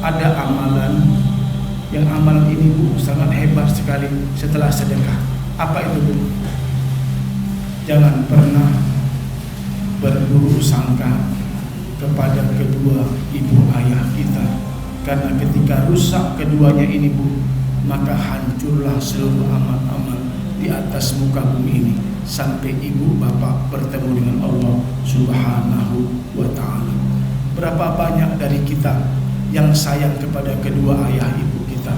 ada amalan yang amalan ini Bu sangat hebat sekali setelah sedekah. Apa itu Bu? Jangan pernah berburuk sangka kepada kedua ibu ayah kita, karena ketika rusak keduanya ini Bu, maka hancurlah seluruh amal-amal di atas muka bumi ini sampai ibu bapak bertemu dengan Allah Subhanahu wa ta'ala. Berapa banyak dari kita yang sayang kepada kedua ayah ibu kita?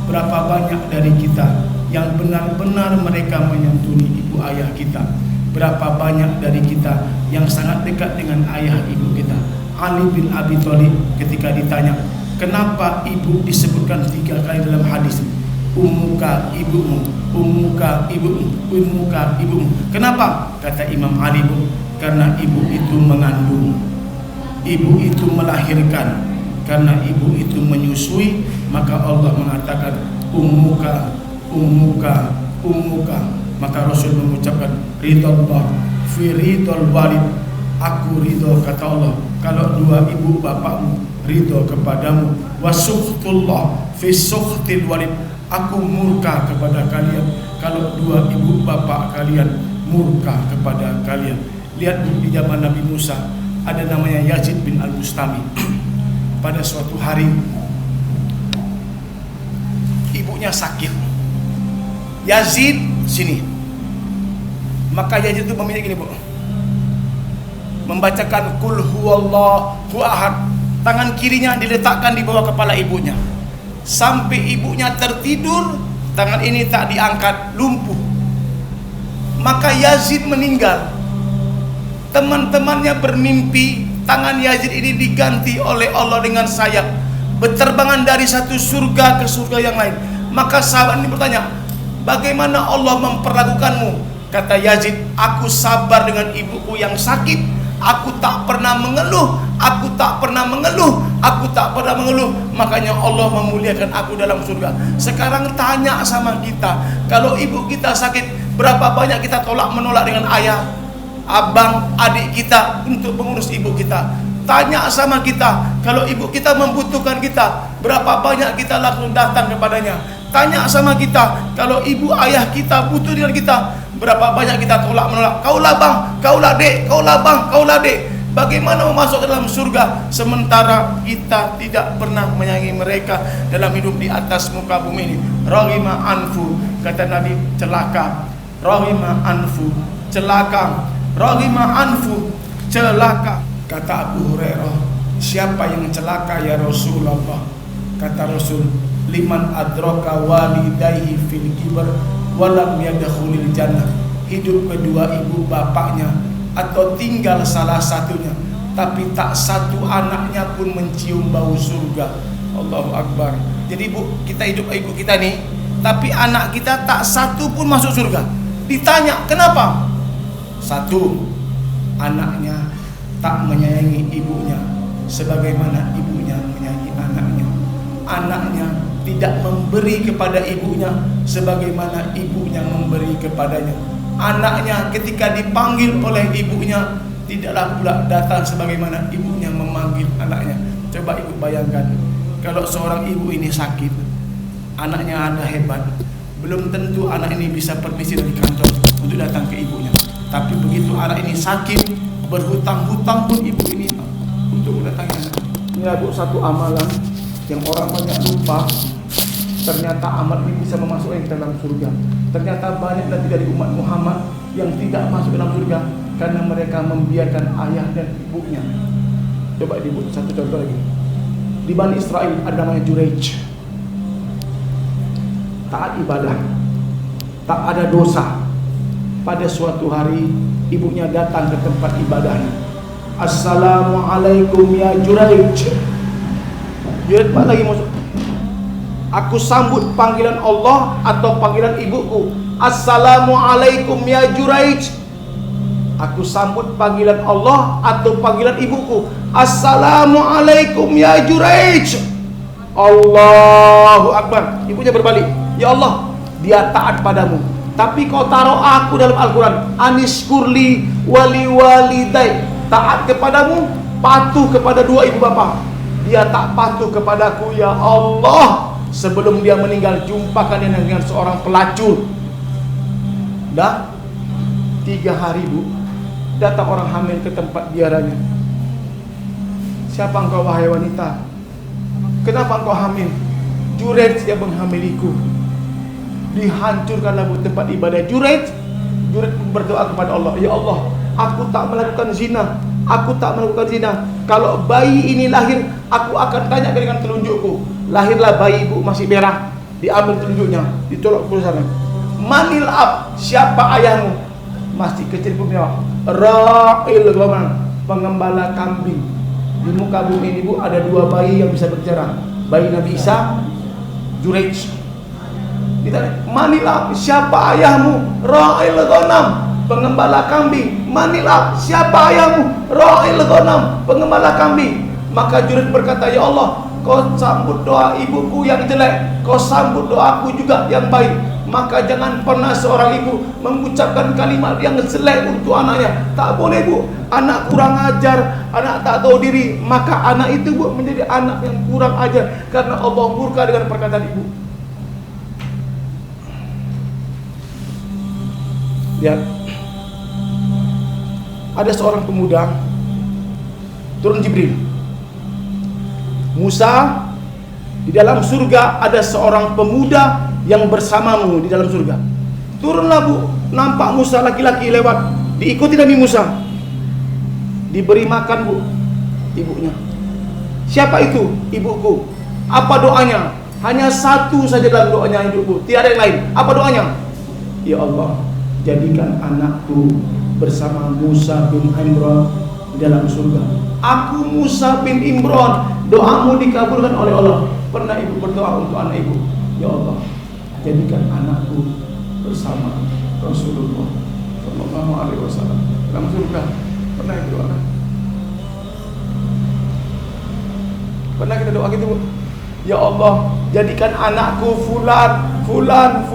Berapa banyak dari kita yang benar-benar mereka menyantuni ibu ayah kita? Berapa banyak dari kita yang sangat dekat dengan ayah ibu kita? Ali bin Abi Thalib ketika ditanya, kenapa ibu disebutkan 3 kali dalam hadis? Ummuka ibumu, ummuka ibumu, ummuka ibumu. Kenapa? Kata Imam Ali, karena ibu itu mengandung, ibu itu melahirkan, karena ibu itu menyusui, maka Allah mengatakan ummuka, ummuka, ummuka. Maka Rasul mengucapkan ridallah fi ridal walid, aku ridho kata Allah kalau dua ibu bapakmu ridho kepadamu, wasuhtullah fi suhtil walid, aku murka kepada kalian kalau dua ibu bapak kalian murka kepada kalian. Lihat di zaman Nabi Musa ada namanya Yazid bin Al-Bustami. Pada suatu hari ibunya sakit. Yazid sini. Maka Yazid itu memilih gini Bu, membacakan kul huwallahu ahad. Tangan kirinya diletakkan di bawah kepala ibunya sampai ibunya tertidur, tangan ini tak diangkat, lumpuh. Maka Yazid meninggal. Teman-temannya bermimpi tangan Yazid ini diganti oleh Allah dengan sayap, berterbangan dari satu surga ke surga yang lain. Maka sahabat ini bertanya, bagaimana Allah memperlakukanmu? Kata Yazid, aku sabar dengan ibuku yang sakit, aku tak pernah mengeluh, aku tak pernah mengeluh, aku tak pernah mengeluh. Makanya Allah memuliakan aku dalam surga. Sekarang tanya sama kita, kalau ibu kita sakit, berapa banyak kita menolak dengan ayah, abang, adik kita untuk mengurus ibu kita? Tanya sama kita, kalau ibu kita membutuhkan kita, berapa banyak kita langsung datang kepadanya? Tanya sama kita, kalau ibu ayah kita butuh dengan kita, berapa banyak kita menolak? Kaulah bang, kaulah dek, kaulah bang, kaulah dek. Bagaimana masuk ke dalam surga sementara kita tidak pernah menyayangi mereka dalam hidup di atas muka bumi ini? Raghima anfu, kata Nabi, celaka. Raghima anfu, celaka. Raghima anfu, celaka. Kata Abu Hurairah, siapa yang celaka ya Rasulullah? Kata Rasul, liman adraka walidayhi fil kibar walam yadkhulil jannah. Hidup kedua ibu bapaknya atau tinggal salah satunya, tapi tak satu anaknya pun mencium bau surga. Allahu Akbar. Jadi Bu, kita hidup ibu kita nih, tapi anak kita tak satu pun masuk surga. Ditanya kenapa? Satu, anaknya tak menyayangi ibunya sebagaimana ibunya menyayangi anaknya. Anaknya tidak memberi kepada ibunya sebagaimana ibunya memberi kepadanya. Anaknya ketika dipanggil oleh ibunya tidaklah pula datang sebagaimana ibunya memanggil anaknya. Coba ibu bayangkan, kalau seorang ibu ini sakit, anaknya ada hebat, belum tentu anak ini bisa permisi dari kantor untuk datang ke ibunya. Tapi begitu anak ini sakit, berhutang-hutang pun ibu ini untuk mendatangi anak. Ini Bu, satu amalan yang orang banyak lupa. Ternyata amal ini bisa memasukkan kita dalam surga. Ternyata banyak dari umat Muhammad yang tidak masuk dalam surga karena mereka membiarkan ayah dan ibunya. Coba dibuat satu contoh lagi. Di Bani Israel ada namanya Juraij. Taat ibadah, tak ada dosa. Pada suatu hari ibunya datang ke tempat ibadahnya. Assalamualaikum ya Juraij. Juraij apa lagi masuk? Aku sambut panggilan Allah atau panggilan ibuku. Assalamualaikum ya Juraij. Aku sambut panggilan Allah atau panggilan ibuku. Assalamualaikum ya Juraij. Allahu Akbar. Ibunya berbalik, ya Allah, dia taat padamu, tapi kau taruh aku dalam Al-Quran, Anishkurli wali walidai, taat kepadamu, patuh kepada dua ibu bapa. dia tak patuh kepadaku, ya Allah, sebelum dia meninggal jumpakan dia dengan seorang pelacur. Dah 3 hari Bu, datang orang hamil ke tempat biaranya. Siapa engkau wahai wanita? Kenapa engkau hamil? Juraij yang menghamiliku. Dihancurkanlah Bu tempat ibadah Juraij. Juraij berdoa kepada Allah, ya Allah, aku tak melakukan zina. Aku tak melakukan zina. Kalau bayi ini lahir, aku akan tanya dengan telunjukku. Lahirlah bayi Bu masih merah. Diambil telunjuknya, ditolak ke sana. Manil ab, siapa ayahmu? Masih kecil pun jawab, Ra'il ghanam, pengembala kambing. Di muka bumi ini Bu ada 2 bayi yang bisa berbicara. Bayi Nabi Isa, Juraij. Ditanya, Manil ab, siapa ayahmu? Ra'il ghanam, pengembala kambing. Manil ab, siapa ayahmu? Ra'il ghanam, pengembala kambing. Maka Juraij berkata, ya Allah, kau sambut doa ibuku yang jelek, kau sambut doaku juga yang baik. Maka jangan pernah seorang ibu mengucapkan kalimat yang jelek untuk anaknya. Tak boleh Bu. Anak kurang ajar, anak tak tahu diri, maka anak itu Bu menjadi anak yang kurang ajar, karena Allah murka dengan perkataan ibu. Lihat, ada seorang pemuda, turun Jibril. Musa, di dalam surga ada seorang pemuda yang bersamamu di dalam surga. Turunlah Bu, nampak Musa laki-laki lewat, diikuti Nabi Musa. Diberi makan Bu ibunya. Siapa itu? Ibuku. Apa doanya? Hanya satu saja dalam doanya ibuku, tiada yang lain. Apa doanya? Ya Allah, jadikan anakku bersama Musa bin Imran di dalam surga. Aku Musa bin Imran, doamu dikabulkan oleh Allah. Pernah ibu berdoa untuk anak ibu, ya Allah, jadikan anakku bersama Rasulullah Sallallahu Alaihi Wasallam dalam surga. Pernah kita doakan? Pernah kita doa gitu Bu? Ya Allah, jadikan anakku fulan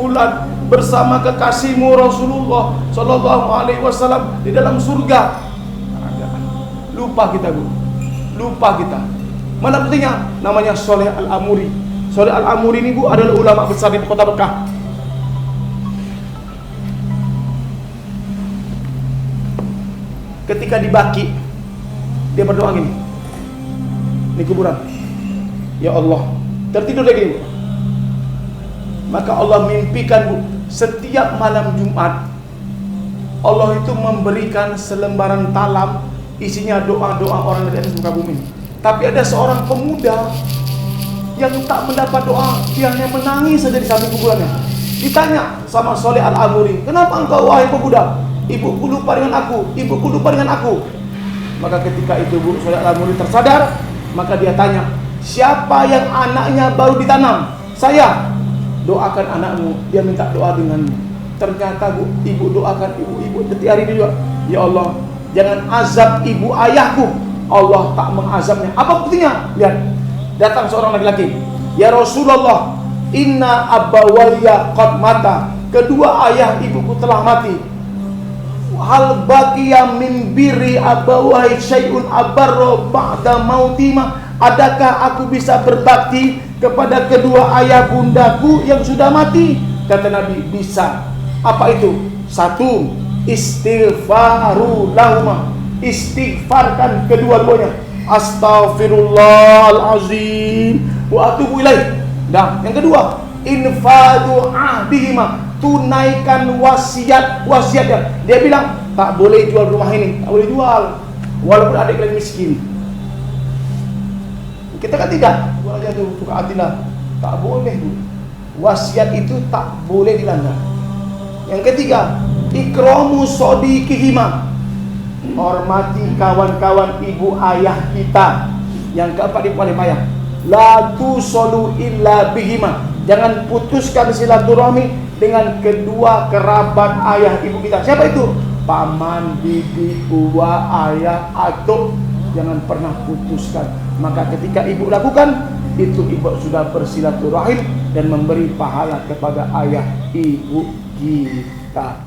bersama kekasihmu Rasulullah Sallallahu Alaihi Wasallam di dalam surga. Lupa kita Bu, lupa kita. Mana pentingnya? Namanya Soleh Al-Amuri. Soleh Al-Amuri ini Bu adalah ulama besar di kota Mekah. Ketika di Baki, dia berdoa gini, di kuburan, ya Allah, tertidur lagi Bu. Maka Allah mimpikan Bu, setiap malam Jumat Allah itu memberikan selembaran talam, isinya doa-doa orang dari atas muka bumi. Tapi ada seorang pemuda yang tak mendapat doa, dia hanya menangis saja di samping kuburannya. Ditanya sama Soleh Al-Amuri, kenapa engkau wahai pemuda? Ibuku lupa dengan aku, ibuku lupa dengan aku. Maka ketika itu Bu Soleh Al-Amuri tersadar, maka dia tanya, siapa yang anaknya baru ditanam? Saya. Doakan anakmu, dia minta doa denganmu. Ternyata Bu, ibu doakan ibu detik hari ini juga, ya Allah, jangan azab ibu ayahku. Allah tak mengazabnya. Apa buktinya? Lihat, datang seorang laki-laki, ya Rasulullah, inna abawaya qad mata, kedua ayah ibuku telah mati. Hal baqiya min birri abawai syai'un abarra ba'da mautima, adakah aku bisa berbakti kepada kedua ayah bundaku yang sudah mati? Kata Nabi, bisa. Apa itu? 1, istighfaru lahuma, istighfarkan kedua-duanya. Astaghfirullahalazim wa atubu ilaih. Dan yang kedua, infadu ahdihima, tunaikan wasiatnya. Dia bilang, tak boleh jual rumah ini, tak boleh jual, walaupun adik kalian miskin. Kita kan tidak, jual aja tuh, suka hatilah. Tak boleh Bu, wasiat itu tak boleh dilanggar. Yang ketiga, ikramu sodikihima, hormati kawan-kawan ibu ayah kita. Yang keempat yang paling payah, la tusolu illa bihima, jangan putuskan silaturahmi dengan kedua kerabat ayah ibu kita. Siapa itu? Paman, bibi, uwa, ayah, atuk. Jangan pernah putuskan. Maka ketika ibu lakukan itu, ibu sudah bersilaturahim dan memberi pahala kepada ayah ibu kita.